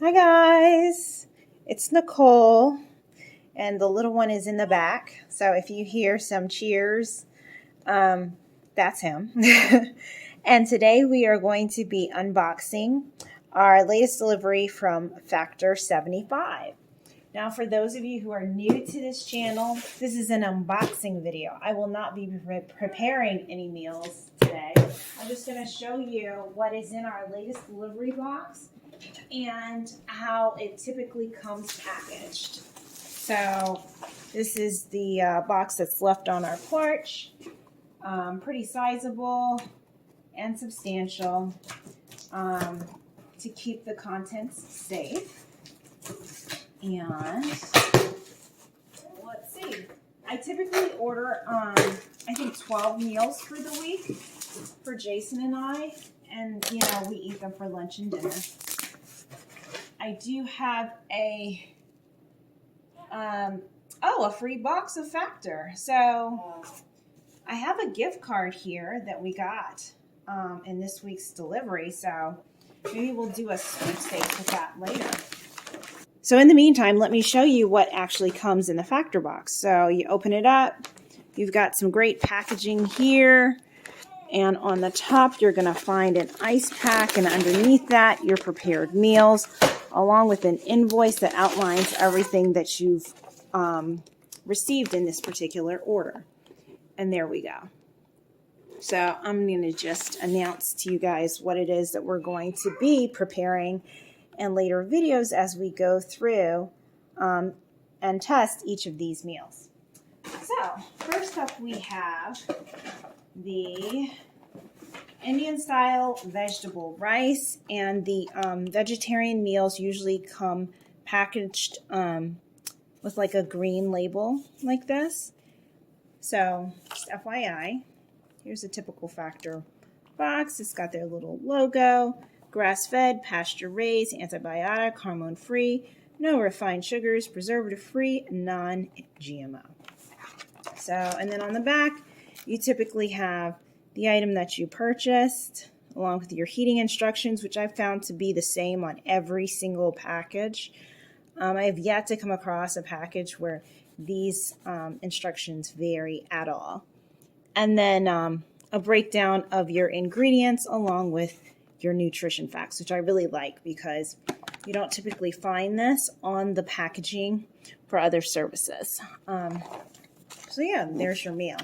Hi guys, it's Nicole and the little one is in the back. So if you hear some cheers, that's him. And today we are going to be unboxing our latest delivery from Factor 75. Now for those of you who are new to this channel, this is an unboxing video. I will not be preparing any meals today. I'm just going to show you what is in our latest delivery box and how it typically comes packaged. So this is the box that's left on our porch. Pretty sizable and substantial to keep the contents safe. And let's see, I typically order I think 12 meals for the week for Jason and I, and you know, we eat them for lunch and dinner. I do have a free box of Factor. So I have a gift card here that we got in this week's delivery. So maybe we'll do a sweepstakes with that later. So in the meantime, let me show you what actually comes in the Factor box. So you open it up, you've got some great packaging here. And on the top, you're going to find an ice pack, and underneath that, your prepared meals, along with an invoice that outlines everything that you've received in this particular order. And there we go. So I'm going to just announce to you guys what it is that we're going to be preparing in later videos as we go through and test each of these meals. So first up, we have the Indian style vegetable rice, and the vegetarian meals usually come packaged with like a green label like this. So just FYI, here's a typical Factor box. It's got their little logo, grass-fed, pasture-raised, antibiotic, hormone-free, no refined sugars, preservative-free, non-GMO. So, and then on the back, you typically have the item that you purchased, along with your heating instructions, which I've found to be the same on every single package. I have yet to come across a package where these instructions vary at all. And then a breakdown of your ingredients along with your nutrition facts, which I really like because you don't typically find this on the packaging for other services. So yeah, there's your meal.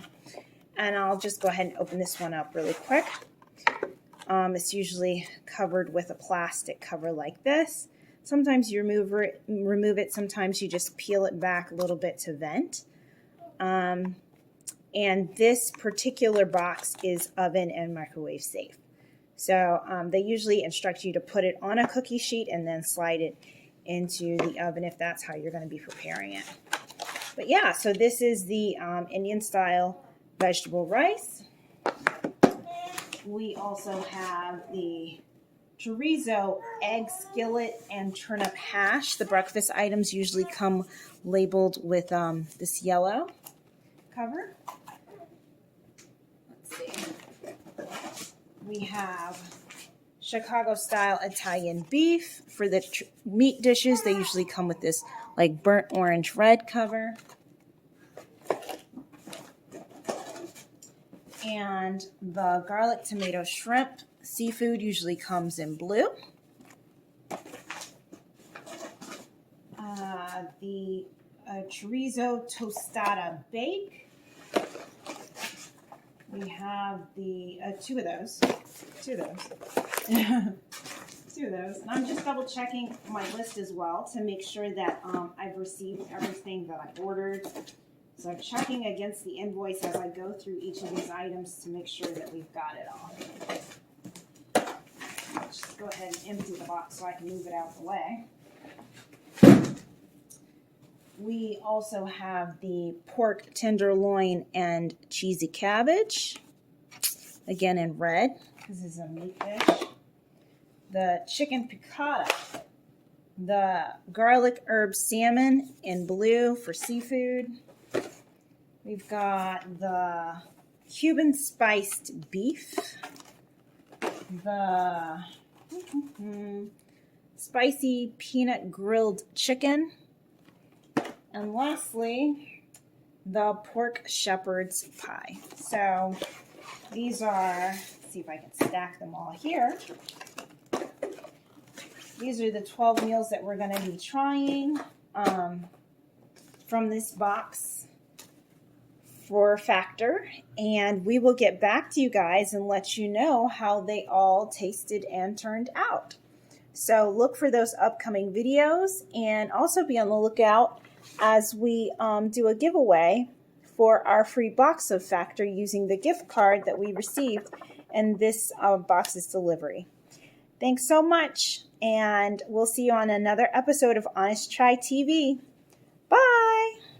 And I'll just go ahead and open this one up really quick. It's usually covered with a plastic cover like this. Sometimes you remove it. Sometimes you just peel it back a little bit to vent. And this particular box is oven and microwave safe. So they usually instruct you to put it on a cookie sheet and then slide it into the oven if that's how you're going to be preparing it. But yeah, so this is the Indian style vegetable rice. We also have the chorizo egg skillet and turnip hash. The breakfast items usually come labeled with this yellow cover. Let's see. We have Chicago style Italian beef. For the meat dishes, they usually come with this like burnt orange red cover. And the garlic tomato shrimp seafood usually comes in blue. The chorizo tostada bake. We have the two of those. And I'm just double checking my list as well to make sure that I've received everything that I ordered. So I'm checking against the invoice as I go through each of these items to make sure that we've got it all. Let's just go ahead and empty the box so I can move it out of the way. We also have the pork tenderloin and cheesy cabbage, again in red, because this is a meat dish. The chicken piccata, the garlic herb salmon in blue for seafood. We've got the Cuban spiced beef, the spicy peanut grilled chicken. And lastly, the pork shepherd's pie. So these are, let's see if I can stack them all here. These are the 12 meals that we're going to be trying from this box for Factor. And we will get back to you guys and let you know how they all tasted and turned out. So look for those upcoming videos, and also be on the lookout as we do a giveaway for our free box of Factor using the gift card that we received in this box's delivery. Thanks so much, and we'll see you on another episode of Honest Try TV.